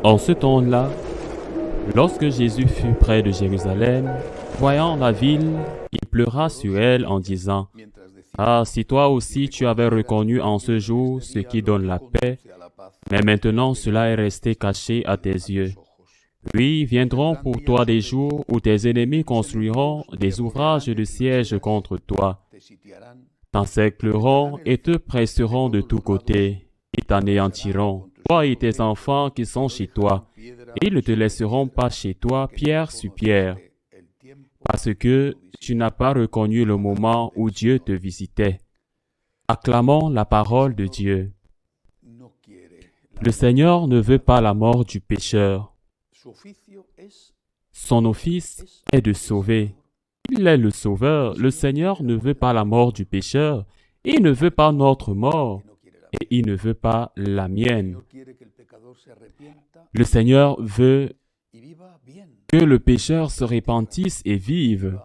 En ce temps-là, lorsque Jésus fut près de Jérusalem, voyant la ville, il pleura sur elle en disant, « Ah, si toi aussi tu avais reconnu en ce jour ce qui donne la paix, mais maintenant cela est resté caché à tes yeux. Oui, viendront pour toi des jours où tes ennemis construiront des ouvrages de siège contre toi, t'encercleront et te presseront de tous côtés, et t'anéantiront, toi et tes enfants qui sont chez toi, et ils ne te laisseront pas chez toi pierre sur pierre, parce que tu n'as pas reconnu le moment où Dieu te visitait. » Acclamons la parole de Dieu. Le Seigneur ne veut pas la mort du pécheur. Son office est de sauver. Il est le Sauveur. Le Seigneur ne veut pas la mort du pécheur. Il ne veut pas notre mort. Et il ne veut pas la mienne. Le Seigneur veut que le pécheur se repentisse et vive,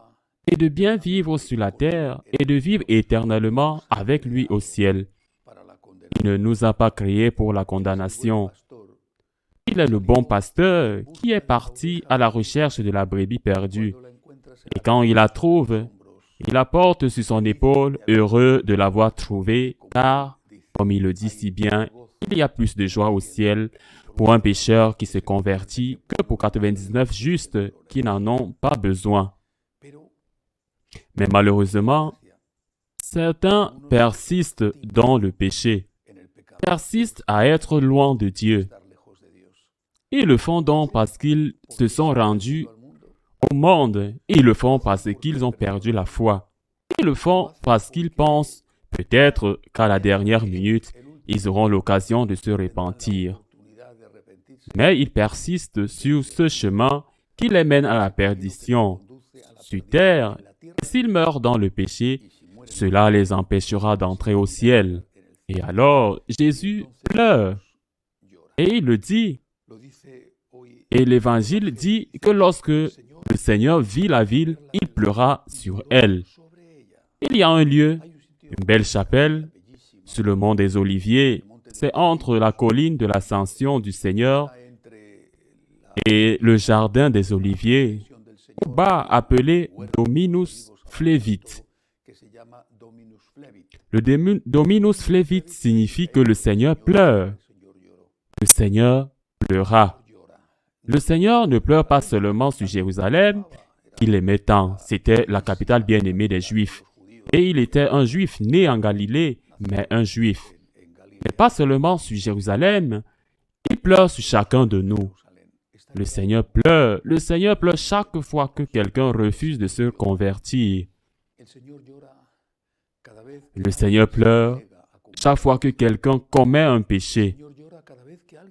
et de bien vivre sur la terre, et de vivre éternellement avec lui au ciel. Il ne nous a pas créés pour la condamnation. Il est le bon pasteur qui est parti à la recherche de la brebis perdue. Et quand il la trouve, il la porte sur son épaule, heureux de l'avoir trouvée, car, comme il le dit si bien, il y a plus de joie au ciel pour un pécheur qui se convertit que pour 99 justes qui n'en ont pas besoin. Mais malheureusement, certains persistent dans le péché, persistent à être loin de Dieu. Ils le font donc parce qu'ils se sont rendus au monde. Ils le font parce qu'ils ont perdu la foi. Ils le font parce qu'ils pensent peut-être qu'à la dernière minute, ils auront l'occasion de se repentir. Mais ils persistent sur ce chemin qui les mène à la perdition. Sur terre, s'ils meurent dans le péché, cela les empêchera d'entrer au ciel. Et alors, Jésus pleure. Et il le dit. Et l'Évangile dit que lorsque le Seigneur vit la ville, il pleura sur elle. Il y a un lieu, une belle chapelle, sur le mont des Oliviers. C'est entre la colline de l'Ascension du Seigneur et le jardin des Oliviers, au bas appelé Dominus Flevit. Le Dominus Flevit signifie que le Seigneur pleure. Le Seigneur pleura. Le Seigneur ne pleure pas seulement sur Jérusalem, qu'il aimait tant. C'était la capitale bien-aimée des Juifs. Et il était un Juif né en Galilée, mais un Juif. Mais pas seulement sur Jérusalem, il pleure sur chacun de nous. Le Seigneur pleure chaque fois que quelqu'un refuse de se convertir. Le Seigneur pleure chaque fois que quelqu'un commet un péché.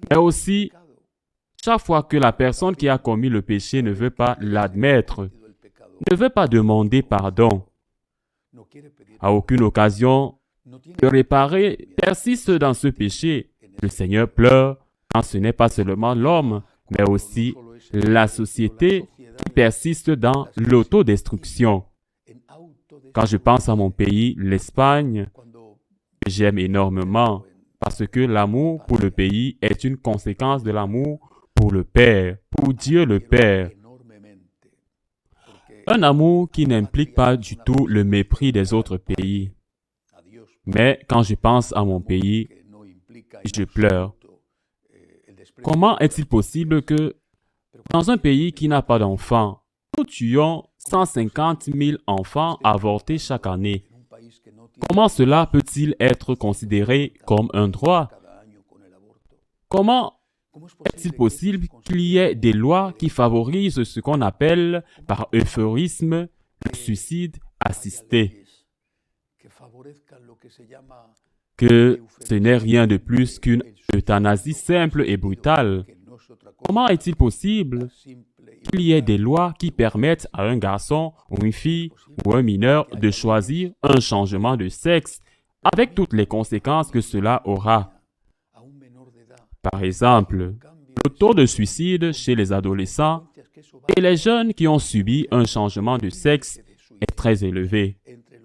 Mais aussi, chaque fois que la personne qui a commis le péché ne veut pas l'admettre, ne veut pas demander pardon, à aucune occasion de réparer, persiste dans ce péché. Le Seigneur pleure quand ce n'est pas seulement l'homme, mais aussi la société qui persiste dans l'autodestruction. Quand je pense à mon pays, l'Espagne, j'aime énormément parce que l'amour pour le pays est une conséquence de l'amour pour le Père, pour Dieu le Père. Un amour qui n'implique pas du tout le mépris des autres pays. Mais quand je pense à mon pays, je pleure. Comment est-il possible que, dans un pays qui n'a pas d'enfants, nous tuions 150 000 enfants avortés chaque année? Comment cela peut-il être considéré comme un droit? Comment est-il possible qu'il y ait des lois qui favorisent ce qu'on appelle par euphémisme le suicide assisté? Que ce n'est rien de plus qu'une euthanasie simple et brutale. Comment est-il possible qu'il y ait des lois qui permettent à un garçon ou une fille ou un mineur de choisir un changement de sexe avec toutes les conséquences que cela aura? Par exemple, le taux de suicide chez les adolescents et les jeunes qui ont subi un changement de sexe est très élevé.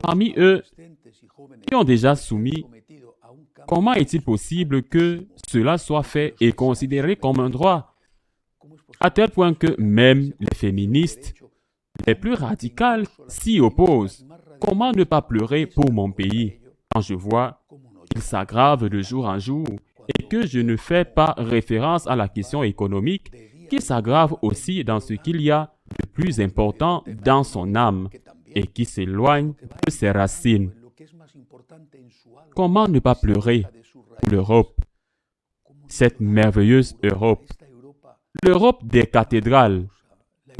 Parmi eux, qui ont déjà soumis, comment est-il possible que cela soit fait et considéré comme un droit? à tel point que même les féministes les plus radicales s'y opposent. Comment ne pas pleurer pour mon pays quand je vois qu'il s'aggrave de jour en jour et que je ne fais pas référence à la question économique qui s'aggrave aussi dans ce qu'il y a de plus important dans son âme et qui s'éloigne de ses racines. Comment ne pas pleurer pour l'Europe, cette merveilleuse Europe, l'Europe des cathédrales,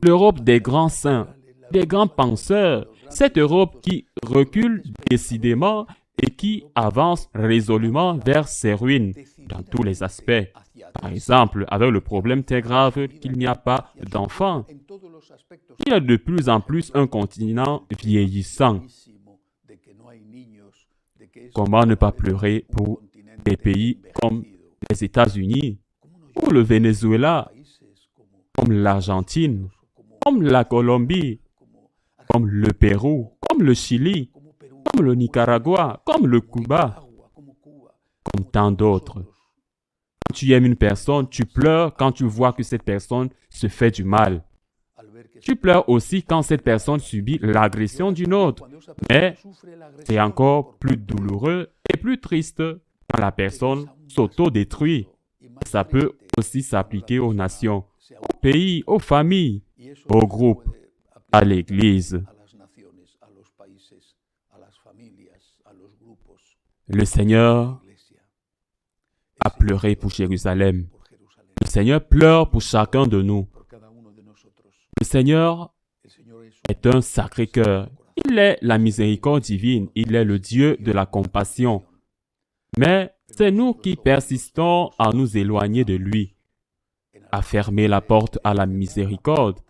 l'Europe des grands saints, des grands penseurs, cette Europe qui recule décidément et qui avance résolument vers ses ruines dans tous les aspects. Par exemple, avec le problème très grave qu'il n'y a pas d'enfants. Il y a de plus en plus un continent vieillissant. Comment ne pas pleurer pour des pays comme les États-Unis, ou le Venezuela, comme l'Argentine, comme la Colombie, comme le Pérou, comme le Chili, comme le Nicaragua, comme le Cuba, comme tant d'autres. Quand tu aimes une personne, tu pleures quand tu vois que cette personne se fait du mal. Tu pleures aussi quand cette personne subit l'agression d'une autre. Mais c'est encore plus douloureux et plus triste quand la personne s'auto-détruit. Ça peut aussi s'appliquer aux nations, aux pays, aux familles, aux groupes, à l'Église. Le Seigneur a pleuré pour Jérusalem. Le Seigneur pleure pour chacun de nous. Le Seigneur est un Sacré-Cœur. Il est la miséricorde divine. Il est le Dieu de la compassion. Mais c'est nous qui persistons à nous éloigner de lui, à fermer la porte à la miséricorde,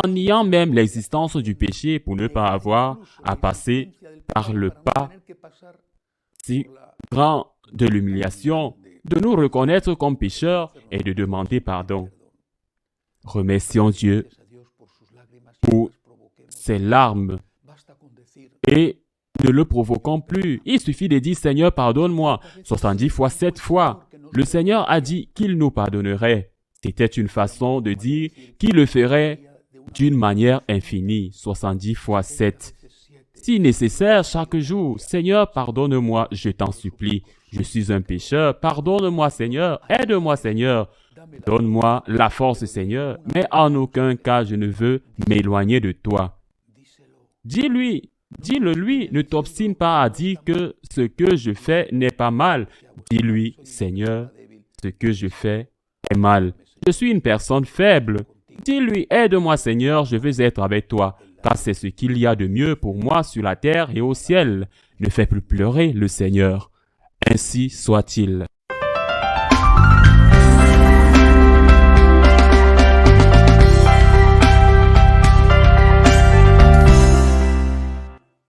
en niant même l'existence du péché pour ne pas avoir à passer par le pas si grand de l'humiliation, de nous reconnaître comme pécheurs et de demander pardon. Remercions Dieu pour ses larmes et ne le provoquons plus. Il suffit de dire « Seigneur, pardonne-moi » 70 fois, 7 fois. Le Seigneur a dit qu'il nous pardonnerait. C'était une façon de dire qu'il le ferait d'une manière infinie, 70 fois 7. Si nécessaire, chaque jour, « Seigneur, pardonne-moi, je t'en supplie. Je suis un pécheur. Pardonne-moi, Seigneur. Aide-moi, Seigneur. Donne-moi la force, Seigneur. Mais en aucun cas, je ne veux m'éloigner de toi. » Dis-lui. Dis-le-lui, ne t'obstine pas à dire que ce que je fais n'est pas mal. Dis-lui, Seigneur, ce que je fais est mal. Je suis une personne faible. Dis-lui, aide-moi, Seigneur, je veux être avec toi, car c'est ce qu'il y a de mieux pour moi sur la terre et au ciel. Ne fais plus pleurer le Seigneur. Ainsi soit-il.